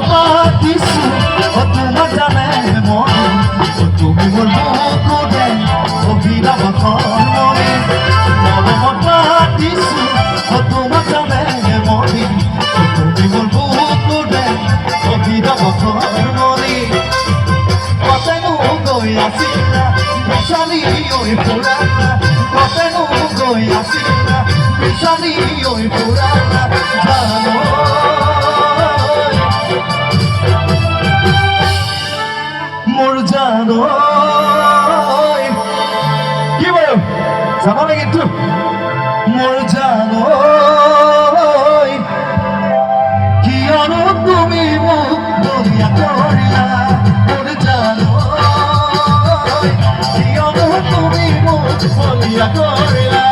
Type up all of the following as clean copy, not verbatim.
পাতিছো তোমার জানে মনে তুমি বলবো করে অভিরাম মনে মরমত পাতিছো তোমার জানে মনে তুমি বলবো করে অভিরাম মনে কতনো গই আসিলা বিশালী ওই পুরানা কতনো গই আসিলা বিশালী ওই পুরানা জানো মোর জানো কি বলো জানো না কিন্তু মোর জানো কি আনো তুমি মুখ বলিয়া করিলা মোর জানো কি আনো তুমি মুখ বলিয়া করিলা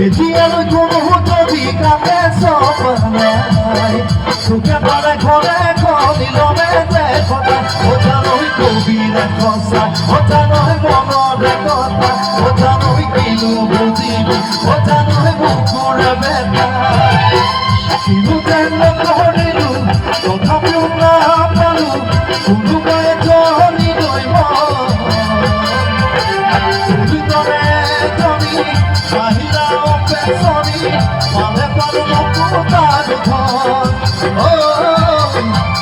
এতিয়ালৈ কোনো যদি কামে চপনাই তোকে পালে ঘৰে কলিলমে দেখা অজানৈ কবিৰে সঁচা অজানৈ মনৰে কথা অজানৈ কিনো বুজিবি অজানৈ বুকুৰে বেটা কিনো যেন কৰিলো তথাপিও নাপালো কোনোবাই জনিলৈ মনে জনি আহিলা পেছনি পালে পালো মুকুতাৰ ধন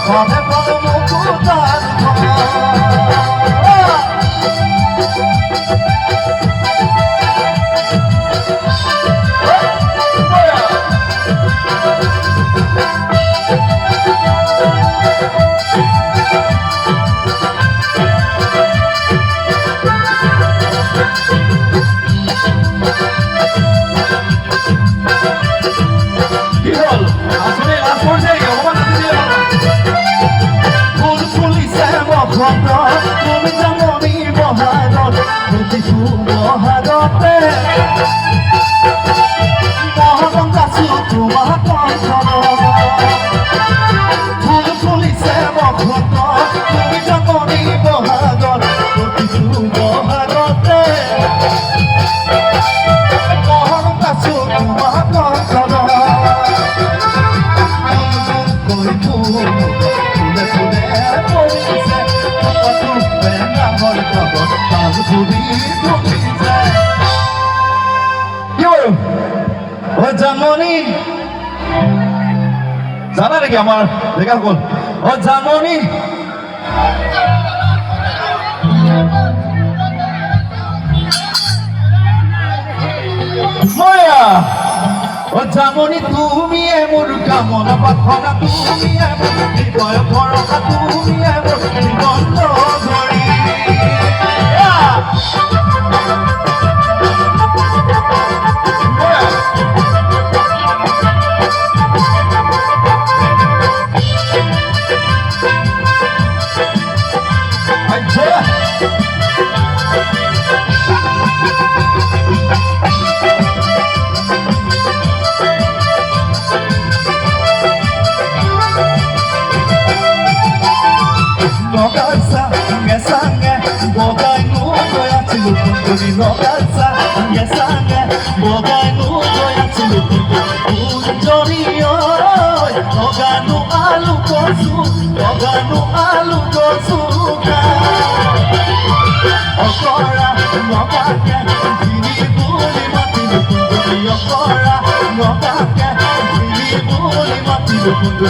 পালে পালো মুকুতাৰ ধন তুমি জানি বহাগত প্ৰতিটো বহাগতে মহাগংগাছো তোমাৰ কণ্ঠত ফুল ফুলিছে বসন্ত তুমি জানি বহাগত প্ৰতিটো বহাগতে মহাগংগাছো তোমাৰ কণ্ঠত জানমণি জানা নাকি আমার দেখা কোন ও জানমণি ময়া ও জানমণি তুমি এমন কামনা পাখনা তুমি এমন হৃদয় ভরসা তুমি এমন বন্ধ ধরি Nogaza, yesanga, boganu goyatulu, unjoriyo, noganu alu kosuka, okora, nogake, dini buli matilu kundu, okora, nogake, dini buli matilu kundu,